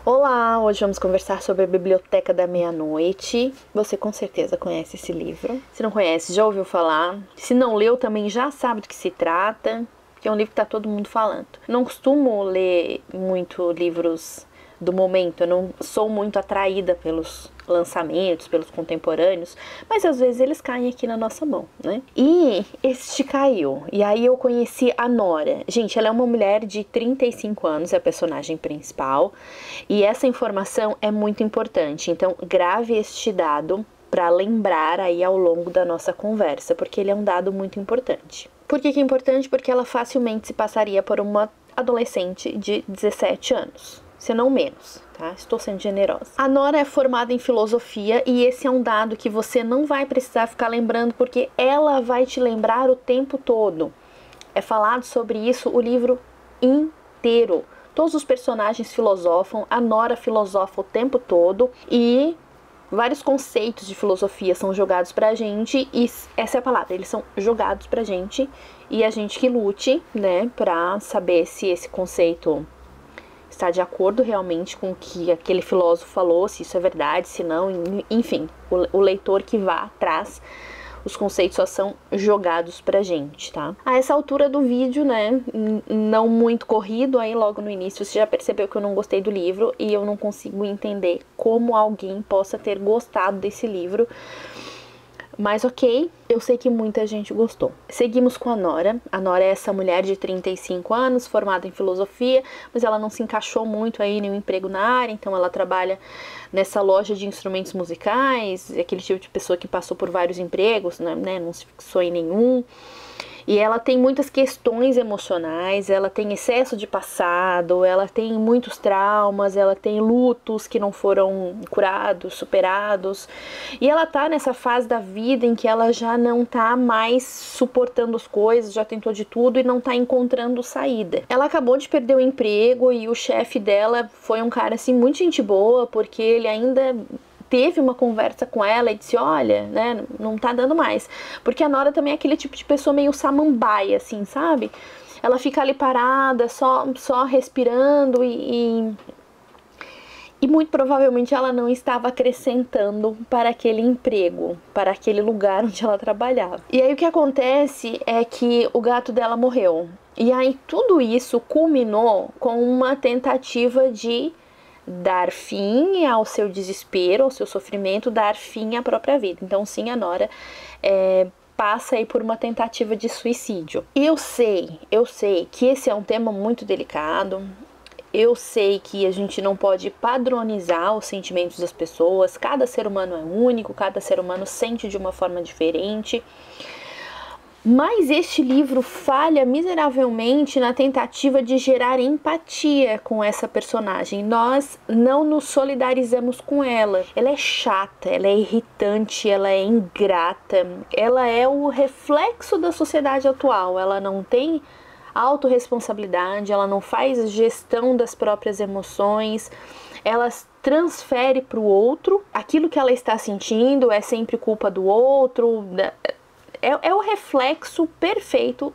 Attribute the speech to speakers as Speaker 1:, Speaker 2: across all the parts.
Speaker 1: Olá, hoje vamos conversar sobre a Biblioteca da Meia-Noite. Você com certeza conhece esse livro. Se não conhece, já ouviu falar. Se não leu, também já sabe do que se trata, que é um livro que tá todo mundo falando. Não costumo ler muito livros do momento, eu não sou muito atraída pelos lançamentos, pelos contemporâneos, mas às vezes eles caem aqui na nossa mão, né? E este caiu, e aí eu conheci a Nora. Gente, ela é uma mulher de 35 anos, é a personagem principal, e essa informação é muito importante, então grave este dado para lembrar aí ao longo da nossa conversa, porque ele é um dado muito importante. Por que é importante? Porque ela facilmente se passaria por uma adolescente de 17 anos, se não menos, tá? Estou sendo generosa. A Nora é formada em filosofia e esse é um dado que você não vai precisar ficar lembrando porque ela vai te lembrar o tempo todo. É falado sobre isso o livro inteiro. Todos os personagens filosofam, a Nora filosofa o tempo todo e vários conceitos de filosofia são jogados pra gente e essa é a palavra, eles são jogados pra gente e a gente que lute, né, pra saber se esse conceito está de acordo realmente com o que aquele filósofo falou, se isso é verdade, se não, enfim, o leitor que vá atrás, os conceitos só são jogados pra gente, tá? A essa altura do vídeo, né, não muito corrido, aí logo no início você já percebeu que eu não gostei do livro e eu não consigo entender como alguém possa ter gostado desse livro. Mas ok, eu sei que muita gente gostou. Seguimos com a Nora. A Nora é essa mulher de 35 anos, formada em filosofia, mas ela não se encaixou muito aí em nenhum emprego na área, então ela trabalha nessa loja de instrumentos musicais, aquele tipo de pessoa que passou por vários empregos, né, não se fixou em nenhum. E ela tem muitas questões emocionais, ela tem excesso de passado, ela tem muitos traumas, ela tem lutos que não foram curados, superados. E ela tá nessa fase da vida em que ela já não tá mais suportando as coisas, já tentou de tudo e não tá encontrando saída. Ela acabou de perder o emprego e o chefe dela foi um cara assim muito gente boa, porque ele ainda teve uma conversa com ela e disse, olha, né, não tá dando mais. Porque a Nora também é aquele tipo de pessoa meio samambaia, assim, sabe? Ela fica ali parada, só respirando e muito provavelmente ela não estava acrescentando para aquele emprego, para aquele lugar onde ela trabalhava. E aí o que acontece é que o gato dela morreu. E aí tudo isso culminou com uma tentativa de dar fim ao seu desespero, ao seu sofrimento, dar fim à própria vida. Então sim, a Nora passa aí por uma tentativa de suicídio. E eu sei que esse é um tema muito delicado, eu sei que a gente não pode padronizar os sentimentos das pessoas, cada ser humano é único, cada ser humano sente de uma forma diferente. Mas este livro falha miseravelmente na tentativa de gerar empatia com essa personagem. Nós não nos solidarizamos com ela. Ela é chata, ela é irritante, ela é ingrata. Ela é o reflexo da sociedade atual. Ela não tem autorresponsabilidade, ela não faz gestão das próprias emoções. Ela transfere para o outro. Aquilo que ela está sentindo é sempre culpa do outro. É o reflexo perfeito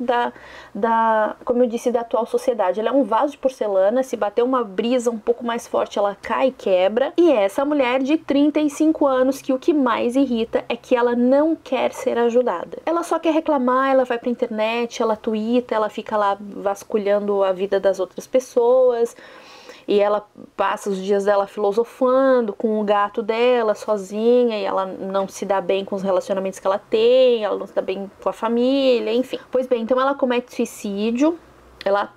Speaker 1: como eu disse, da atual sociedade. Ela é um vaso de porcelana, se bater uma brisa um pouco mais forte, ela cai e quebra. E essa mulher de 35 anos, que o que mais irrita é que ela não quer ser ajudada. Ela só quer reclamar, ela vai pra internet, ela tuita, ela fica lá vasculhando a vida das outras pessoas. E ela passa os dias dela filosofando com o gato dela, sozinha, e ela não se dá bem com os relacionamentos que ela tem, ela não se dá bem com a família, enfim. Pois bem, então ela comete suicídio, ela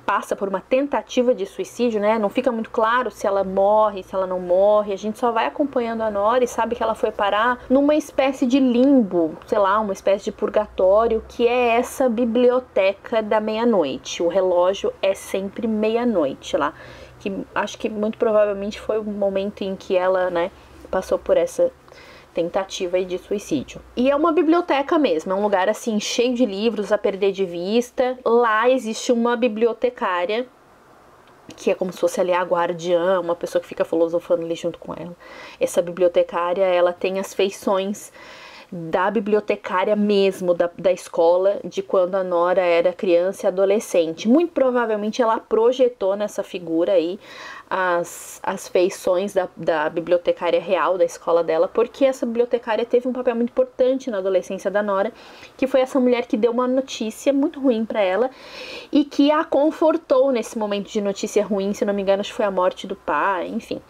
Speaker 1: passa por uma tentativa de suicídio, né? Não fica muito claro se ela morre, se ela não morre. A gente só vai acompanhando a Nora e sabe que ela foi parar numa espécie de limbo, sei lá, uma espécie de purgatório, que é essa biblioteca da meia-noite. O relógio é sempre meia-noite lá. Que acho que muito provavelmente foi o momento em que ela, né, passou por essa tentativa de suicídio. E é uma biblioteca mesmo, é um lugar assim cheio de livros a perder de vista. Lá existe uma bibliotecária, que é como se fosse ali a guardiã, uma pessoa que fica filosofando ali junto com ela. Essa bibliotecária, ela tem as feições da bibliotecária mesmo, da escola, de quando a Nora era criança e adolescente. Muito provavelmente ela projetou nessa figura aí as feições da bibliotecária real da escola dela, porque essa bibliotecária teve um papel muito importante na adolescência da Nora, que foi essa mulher que deu uma notícia muito ruim para ela e que a confortou nesse momento de notícia ruim, se não me engano, acho que foi a morte do pai, enfim.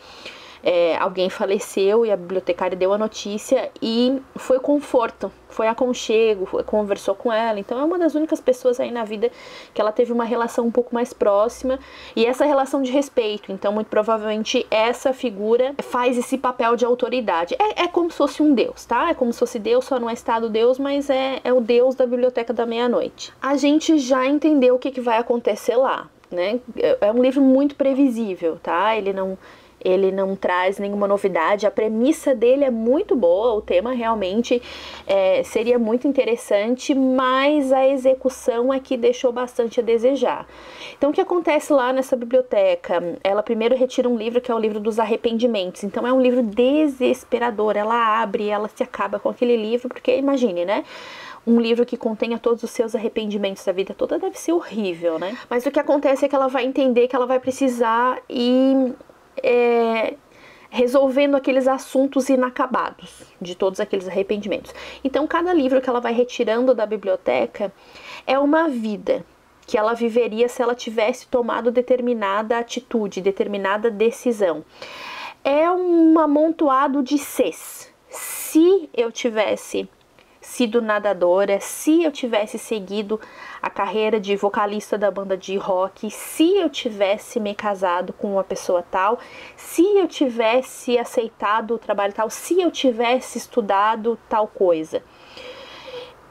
Speaker 1: Alguém faleceu e a bibliotecária deu a notícia e foi conforto, foi aconchego, conversou com ela. Então é uma das únicas pessoas aí na vida que ela teve uma relação um pouco mais próxima e essa relação de respeito. Então muito provavelmente essa figura faz esse papel de autoridade. É como se fosse um deus, tá? É como se fosse Deus, só não é estado Deus, mas é o Deus da Biblioteca da Meia-Noite. A gente já entendeu o que vai acontecer lá, né? É um livro muito previsível, tá? Ele não traz nenhuma novidade, a premissa dele é muito boa, o tema realmente seria muito interessante, mas a execução é que deixou bastante a desejar. Então o que acontece lá nessa biblioteca? Ela primeiro retira um livro que é o livro dos arrependimentos, então é um livro desesperador, ela abre, ela se acaba com aquele livro, porque imagine, né? Um livro que contenha todos os seus arrependimentos da vida toda deve ser horrível, né? Mas o que acontece é que ela vai entender que ela vai precisar ir resolvendo aqueles assuntos inacabados de todos aqueles arrependimentos. Então cada livro que ela vai retirando da biblioteca é uma vida que ela viveria se ela tivesse tomado determinada atitude, determinada decisão. É um amontoado de ses. Se eu tivesse sido nadadora, se eu tivesse seguido a carreira de vocalista da banda de rock, se eu tivesse me casado com uma pessoa tal, se eu tivesse aceitado o trabalho tal, se eu tivesse estudado tal coisa.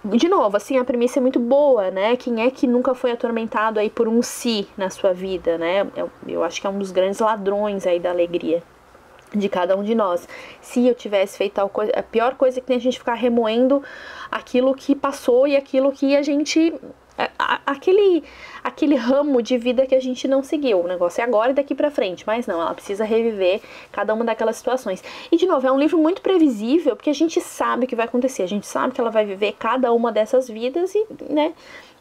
Speaker 1: De novo, assim, a premissa é muito boa, né? Quem é que nunca foi atormentado aí por um si na sua vida, né? Eu acho que é um dos grandes ladrões aí da alegria de cada um de nós. Se eu tivesse feito tal coisa, a pior coisa é que tem a gente ficar remoendo aquilo que passou e aquilo que a gente aquele ramo de vida que a gente não seguiu. O negócio é agora e daqui pra frente, mas não, ela precisa reviver cada uma daquelas situações. E de novo, é um livro muito previsível, porque a gente sabe o que vai acontecer, a gente sabe que ela vai viver cada uma dessas vidas e, né,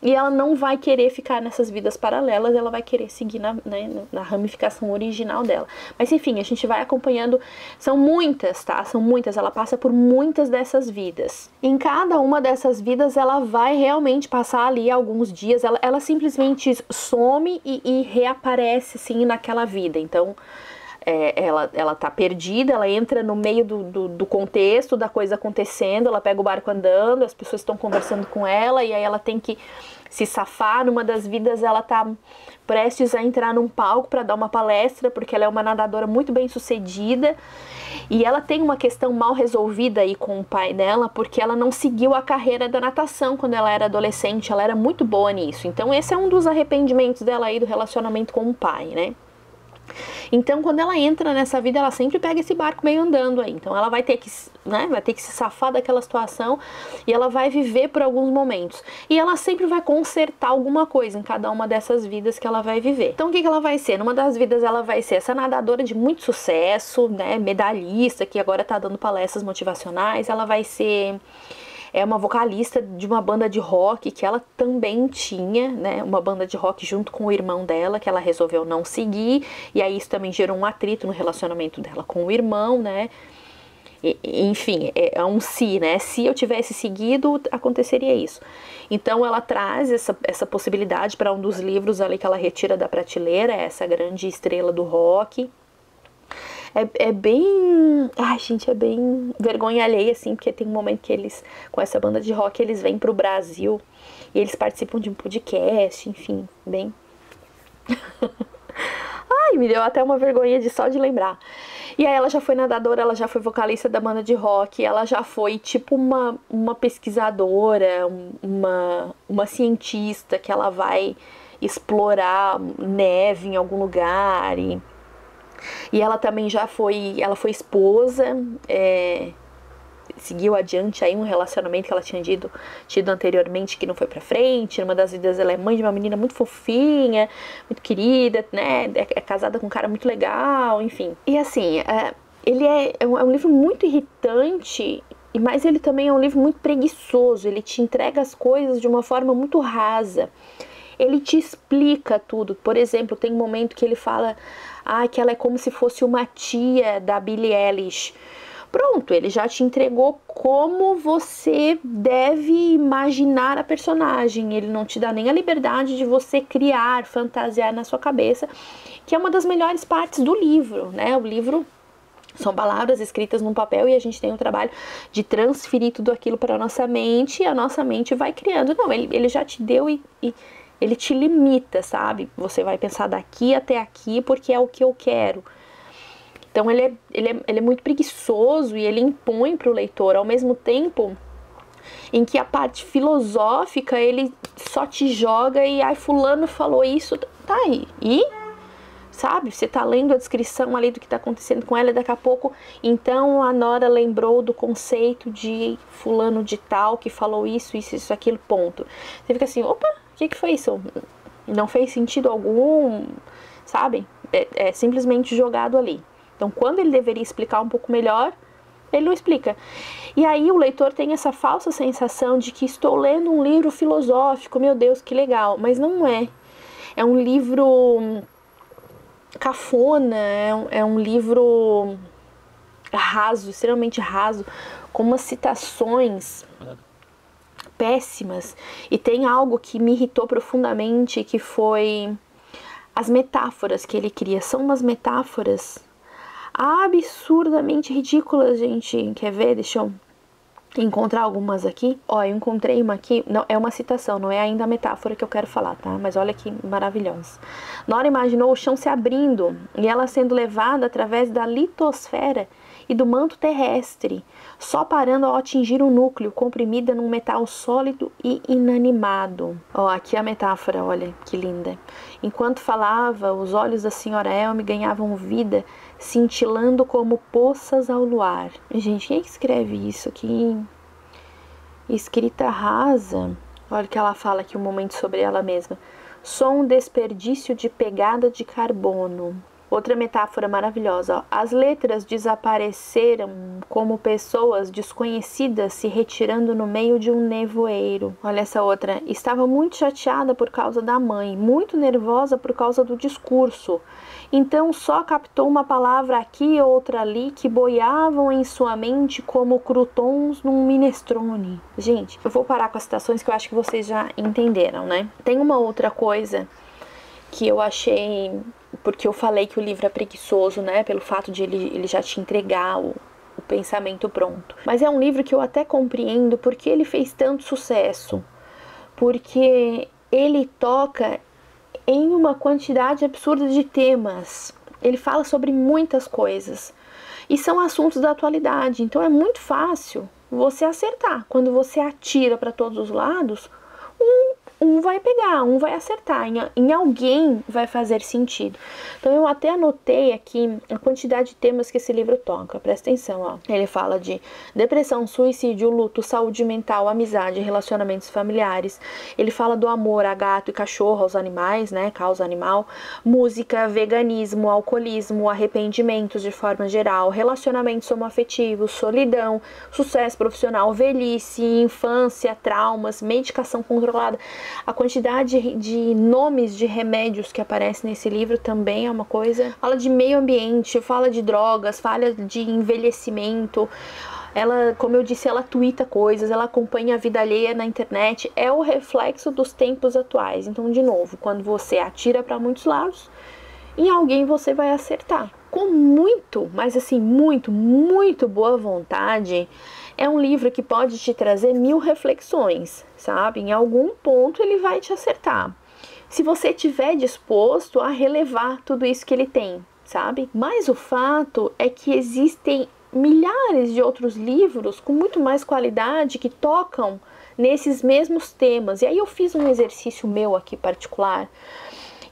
Speaker 1: e ela não vai querer ficar nessas vidas paralelas, ela vai querer seguir na ramificação original dela. Mas enfim, a gente vai acompanhando, são muitas, tá? São muitas, ela passa por muitas dessas vidas. Em cada uma dessas vidas, ela vai realmente passar ali alguns dias, ela simplesmente some e reaparece, assim, naquela vida. Então, ela tá perdida, ela entra no meio do contexto da coisa acontecendo, ela pega o barco andando, as pessoas estão conversando com ela e aí ela tem que se safar. Numa das vidas ela tá prestes a entrar num palco para dar uma palestra, porque ela é uma nadadora muito bem sucedida e ela tem uma questão mal resolvida aí com o pai dela, porque ela não seguiu a carreira da natação quando ela era adolescente, ela era muito boa nisso. Então esse é um dos arrependimentos dela aí do relacionamento com o pai, né? Então, quando ela entra nessa vida, ela sempre pega esse barco meio andando aí. Então, ela vai ter que, né, vai ter que se safar daquela situação e ela vai viver por alguns momentos. E ela sempre vai consertar alguma coisa em cada uma dessas vidas que ela vai viver. Então, o que ela vai ser? Numa das vidas, ela vai ser essa nadadora de muito sucesso, né, medalhista, que agora tá dando palestras motivacionais. Ela vai ser uma vocalista de uma banda de rock que ela também tinha, né, uma banda de rock junto com o irmão dela, que ela resolveu não seguir, e aí isso também gerou um atrito no relacionamento dela com o irmão, né, enfim, é um se, né, se eu tivesse seguido, aconteceria isso. Então ela traz essa possibilidade para um dos livros ali que ela retira da prateleira, essa grande estrela do rock. É bem... Ai, gente, é bem vergonha alheia, assim, porque tem um momento que eles, com essa banda de rock, eles vêm pro Brasil e eles participam de um podcast, enfim, bem... Ai, me deu até uma vergonha só de lembrar. E aí ela já foi nadadora, ela já foi vocalista da banda de rock, ela já foi tipo uma pesquisadora, uma cientista que ela vai explorar neve em algum lugar e ela também ela foi esposa, seguiu adiante aí um relacionamento que ela tinha tido anteriormente que não foi pra frente. Numa das vidas ela é mãe de uma menina muito fofinha, muito querida, né, é casada com um cara muito legal, enfim. E assim, ele é um livro muito irritante Mas ele também é um livro muito preguiçoso, ele te entrega as coisas de uma forma muito rasa. Ele te explica tudo. Por exemplo, tem um momento que ele fala que ela é como se fosse uma tia da Billie Eilish. Pronto, ele já te entregou como você deve imaginar a personagem. Ele não te dá nem a liberdade de você criar, fantasiar na sua cabeça, que é uma das melhores partes do livro, né? O livro são palavras escritas num papel e a gente tem o trabalho de transferir tudo aquilo para a nossa mente e a nossa mente vai criando. Não, ele já te deu e ele te limita, sabe? Você vai pensar daqui até aqui porque é o que eu quero. Então ele é muito preguiçoso e ele impõe para o leitor, ao mesmo tempo em que a parte filosófica ele só te joga e fulano falou isso, tá aí. E, sabe, você tá lendo a descrição ali do que tá acontecendo com ela e daqui a pouco, então a Nora lembrou do conceito de fulano de tal que falou isso, aquilo, ponto. Você fica assim, opa, o que foi isso? Não fez sentido algum, sabe? É simplesmente jogado ali. Então, quando ele deveria explicar um pouco melhor, ele não explica. E aí o leitor tem essa falsa sensação de que estou lendo um livro filosófico, meu Deus, que legal. Mas não é. É um livro cafona, é um livro raso, extremamente raso, com umas citações péssimas. E tem algo que me irritou profundamente, que foi as metáforas que ele cria. São umas metáforas absurdamente ridículas, gente. Quer ver? Deixa eu encontrar algumas aqui. Ó, eu encontrei uma aqui. Não, é uma citação, não é ainda a metáfora que eu quero falar, tá? Mas olha que maravilhosa. Nora imaginou o chão se abrindo e ela sendo levada através da litosfera e do manto terrestre, só parando ao atingir o núcleo, comprimida num metal sólido e inanimado. Ó, aqui a metáfora, olha que linda. Enquanto falava, os olhos da senhora Elme ganhavam vida, cintilando como poças ao luar. Gente, quem é que escreve isso aqui? Escrita rasa. Olha o que ela fala aqui um momento sobre ela mesma. Só um desperdício de pegada de carbono. Outra metáfora maravilhosa, ó. As letras desapareceram como pessoas desconhecidas se retirando no meio de um nevoeiro. Olha essa outra. Estava muito chateada por causa da mãe, muito nervosa por causa do discurso. Então só captou uma palavra aqui e outra ali que boiavam em sua mente como crutons num minestrone. Gente, eu vou parar com as citações que eu acho que vocês já entenderam, né? Tem uma outra coisa que eu achei, porque eu falei que o livro é preguiçoso, né, pelo fato de ele já te entregar o pensamento pronto. Mas é um livro que eu até compreendo porque ele fez tanto sucesso, porque ele toca em uma quantidade absurda de temas, ele fala sobre muitas coisas, e são assuntos da atualidade, então é muito fácil você acertar. Quando você atira para todos os lados, um vai pegar, um vai acertar, em alguém vai fazer sentido. Então eu até anotei aqui a quantidade de temas que esse livro toca, presta atenção, ó. Ele fala de depressão, suicídio, luto, saúde mental, amizade, relacionamentos familiares. Ele fala do amor a gato e cachorro, aos animais, né, causa animal, música, veganismo, alcoolismo, arrependimentos de forma geral, relacionamentos homoafetivos, solidão, sucesso profissional, velhice, infância, traumas, medicação controlada. A quantidade de nomes de remédios que aparecem nesse livro também é uma coisa. Fala de meio ambiente, fala de drogas, fala de envelhecimento. Ela, como eu disse, ela tuita coisas, ela acompanha a vida alheia na internet. É o reflexo dos tempos atuais. Então, de novo, quando você atira para muitos lados, em alguém você vai acertar. Com muito, mas assim, muito boa vontade. É um livro que pode te trazer 1000 reflexões, sabe? Em algum ponto ele vai te acertar. Se você estiver disposto a relevar tudo isso que ele tem, sabe? Mas o fato é que existem milhares de outros livros com muito mais qualidade que tocam nesses mesmos temas. E aí eu fiz um exercício meu aqui particular,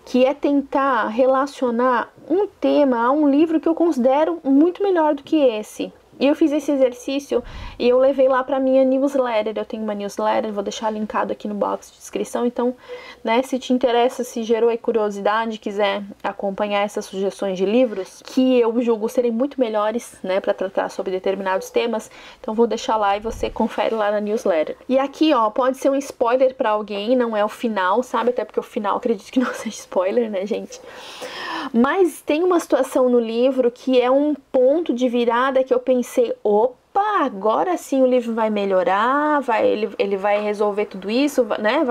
Speaker 1: que é tentar relacionar um tema a um livro que eu considero muito melhor do que esse. E eu fiz esse exercício e eu levei lá pra minha newsletter. Eu tenho uma newsletter, vou deixar linkado aqui no box de descrição. Então, né, se te interessa, se gerou aí curiosidade, quiser acompanhar essas sugestões de livros, que eu julgo serem muito melhores, né, pra tratar sobre determinados temas, então vou deixar lá e você confere lá na newsletter. E aqui, ó, pode ser um spoiler pra alguém, não é o final, sabe? Até porque o final acredito que não seja spoiler, né, gente? Mas tem uma situação no livro que é um ponto de virada que eu pensei, opa, agora sim o livro vai melhorar, ele vai resolver tudo isso, né?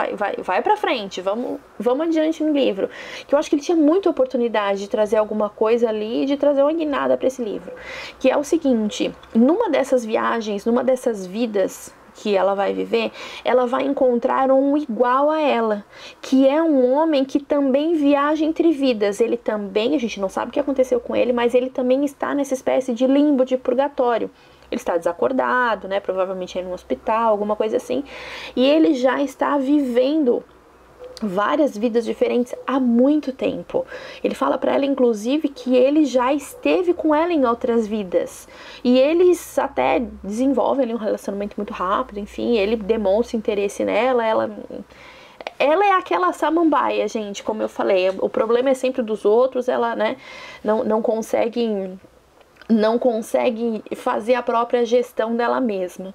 Speaker 1: Vai pra frente, vamos adiante no livro. Que eu acho que ele tinha muita oportunidade de trazer alguma coisa ali, de trazer uma guinada para esse livro. Que é o seguinte, numa dessas viagens, numa dessas vidas que ela vai viver, ela vai encontrar um igual a ela, que é um homem que também viaja entre vidas. Ele também, a gente não sabe o que aconteceu com ele, mas ele também está nessa espécie de limbo, de purgatório. Ele está desacordado, né? Provavelmente é em um hospital, alguma coisa assim. E ele já está vivendo várias vidas diferentes há muito tempo. Ele fala para ela, inclusive, que ele já esteve com ela em outras vidas. E eles até desenvolvem ali um relacionamento muito rápido, enfim, ele demonstra interesse nela, ela é aquela samambaia, gente, como eu falei. O problema é sempre dos outros, ela, né, não consegue fazer a própria gestão dela mesma.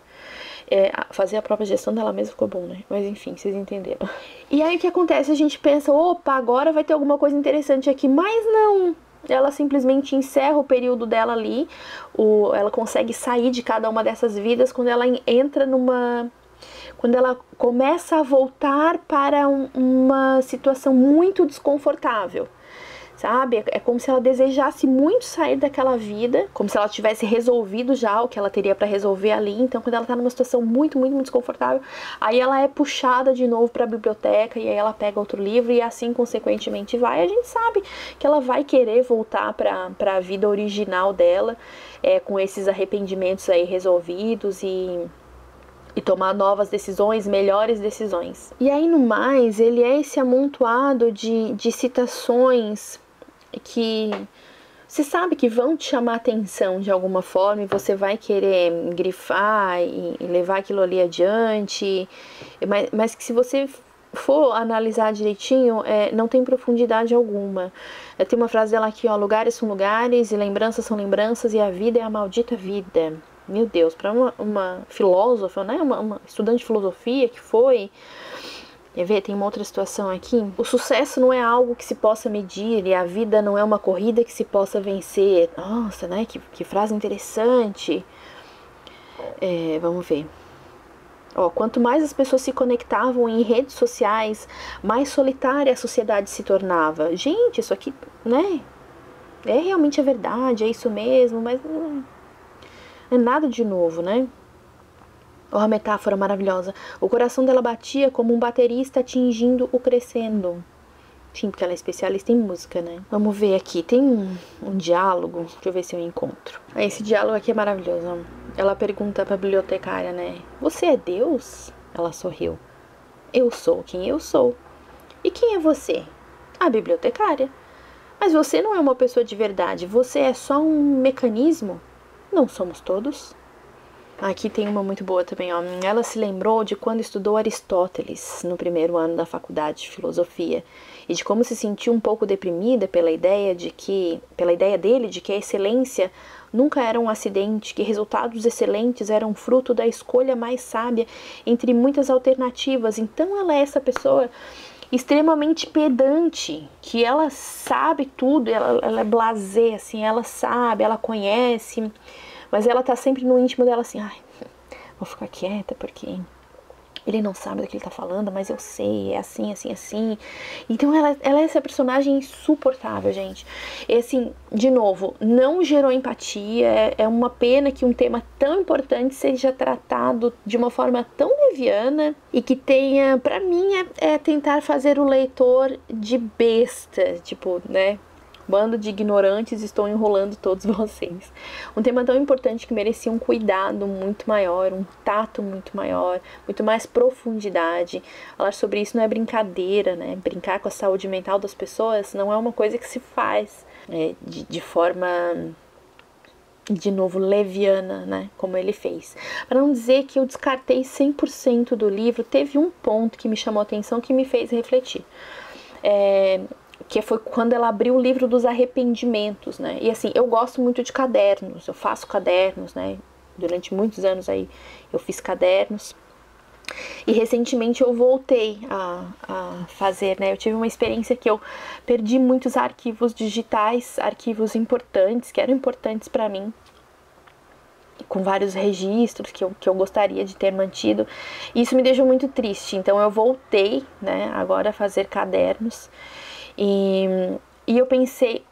Speaker 1: Fazer a própria gestão dela mesma ficou bom, né? Mas enfim, vocês entenderam. E aí o que acontece? A gente pensa, opa, agora vai ter alguma coisa interessante aqui, mas não. Ela simplesmente encerra o período dela ali, ela consegue sair de cada uma dessas vidas quando ela entra quando ela começa a voltar para uma situação muito desconfortável. Sabe? É como se ela desejasse muito sair daquela vida, como se ela tivesse resolvido já o que ela teria para resolver ali. Então, quando ela tá numa situação muito, muito, muito desconfortável, aí ela é puxada de novo para a biblioteca e aí ela pega outro livro e assim, consequentemente, vai. A gente sabe que ela vai querer voltar para a vida original dela, com esses arrependimentos aí resolvidos e tomar novas decisões, melhores decisões. E aí, no mais, ele é esse amontoado de citações que você sabe que vão te chamar atenção de alguma forma e você vai querer grifar e levar aquilo ali adiante, mas que se você for analisar direitinho, não tem profundidade alguma. Tem uma frase dela aqui, ó, lugares são lugares e lembranças são lembranças e a vida é a maldita vida. Meu Deus, para uma filósofa, né, uma estudante de filosofia que foi... Quer ver? Tem uma outra situação aqui. O sucesso não é algo que se possa medir e a vida não é uma corrida que se possa vencer. Nossa, né? Que frase interessante. Vamos ver. Ó, quanto mais as pessoas se conectavam em redes sociais, mais solitária a sociedade se tornava. Gente, isso aqui, né? É realmente a verdade, é isso mesmo, mas não é nada de novo, né? Uma metáfora maravilhosa. O coração dela batia como um baterista atingindo o crescendo. Sim, porque ela é especialista em música, né? Vamos ver aqui. Tem um diálogo. Deixa eu ver se eu encontro. Esse diálogo aqui é maravilhoso. Ela pergunta pra bibliotecária, né? Você é Deus? Ela sorriu. Eu sou quem eu sou. E quem é você? A bibliotecária. Mas você não é uma pessoa de verdade. Você é só um mecanismo. Não somos todos. Aqui tem uma muito boa também, ó. Ela se lembrou de quando estudou Aristóteles no primeiro ano da faculdade de filosofia e de como se sentiu um pouco deprimida pela ideia dele de que a excelência nunca era um acidente, que resultados excelentes eram fruto da escolha mais sábia entre muitas alternativas. Então ela é essa pessoa extremamente pedante, que ela sabe tudo, ela é blasé, assim, ela sabe, ela conhece, mas ela tá sempre no íntimo dela assim, ai, vou ficar quieta porque ele não sabe do que ele tá falando, mas eu sei, é assim, assim, assim. Então ela é essa personagem insuportável, gente. E assim, de novo, não gerou empatia, é uma pena que um tema tão importante seja tratado de uma forma tão leviana e que tenha, pra mim, é tentar fazer o leitor de besta, tipo, né? Bando de ignorantes, estou enrolando todos vocês. Um tema tão importante que merecia um cuidado muito maior, um tato muito maior, muito mais profundidade. Falar sobre isso não é brincadeira, né? Brincar com a saúde mental das pessoas não é uma coisa que se faz de forma de novo, leviana, né, como ele fez. Para não dizer que eu descartei 100% do livro, teve um ponto que me chamou a atenção, que me fez refletir. Que foi quando ela abriu o livro dos arrependimentos, né, e assim, eu gosto muito de cadernos, eu faço cadernos, né, durante muitos anos aí eu fiz cadernos. E recentemente eu voltei a fazer, né? Eu tive uma experiência que eu perdi muitos arquivos digitais, arquivos importantes, que eram importantes para mim, com vários registros que eu gostaria de ter mantido. E isso me deixou muito triste. Então eu voltei, né, agora a fazer cadernos. E eu pensei,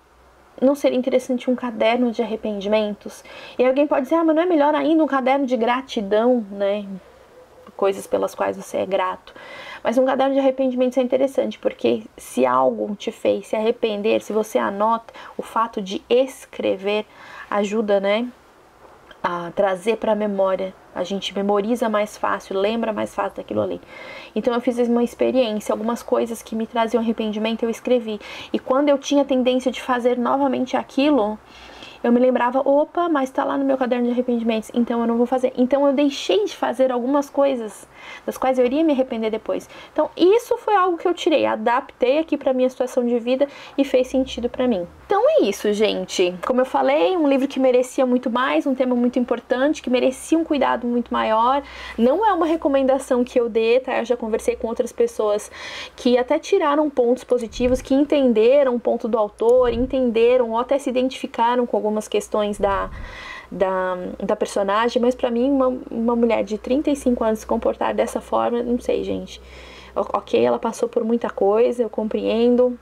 Speaker 1: não seria interessante um caderno de arrependimentos? E alguém pode dizer, mas não é melhor ainda um caderno de gratidão, né? Coisas pelas quais você é grato. Mas um caderno de arrependimentos é interessante, porque se algo te fez se arrepender, se você anota, o fato de escrever ajuda, né, a trazer para a memória. A gente memoriza mais fácil, lembra mais fácil daquilo ali. Então eu fiz uma experiência, algumas coisas que me traziam arrependimento eu escrevi. E quando eu tinha tendência de fazer novamente aquilo, eu me lembrava, opa, mas tá lá no meu caderno de arrependimentos, então eu não vou fazer. Então eu deixei de fazer algumas coisas das quais eu iria me arrepender depois. Então isso foi algo que eu tirei, adaptei aqui pra minha situação de vida e fez sentido pra mim. Então é isso, gente. Como eu falei, um livro que merecia muito mais, um tema muito importante, que merecia um cuidado muito maior. Não é uma recomendação que eu dê, tá? Eu já conversei com outras pessoas que até tiraram pontos positivos, que entenderam o ponto do autor, entenderam ou até se identificaram com algumas questões da personagem, mas pra mim uma mulher de 35 anos se comportar dessa forma, não sei, gente. Ok, ela passou por muita coisa, eu compreendo,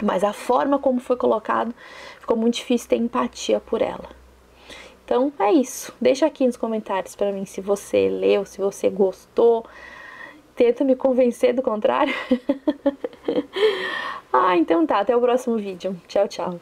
Speaker 1: mas a forma como foi colocado, ficou muito difícil ter empatia por ela. Então é isso, deixa aqui nos comentários pra mim se você leu, se você gostou, tenta me convencer do contrário. Então tá, até o próximo vídeo, tchau, tchau.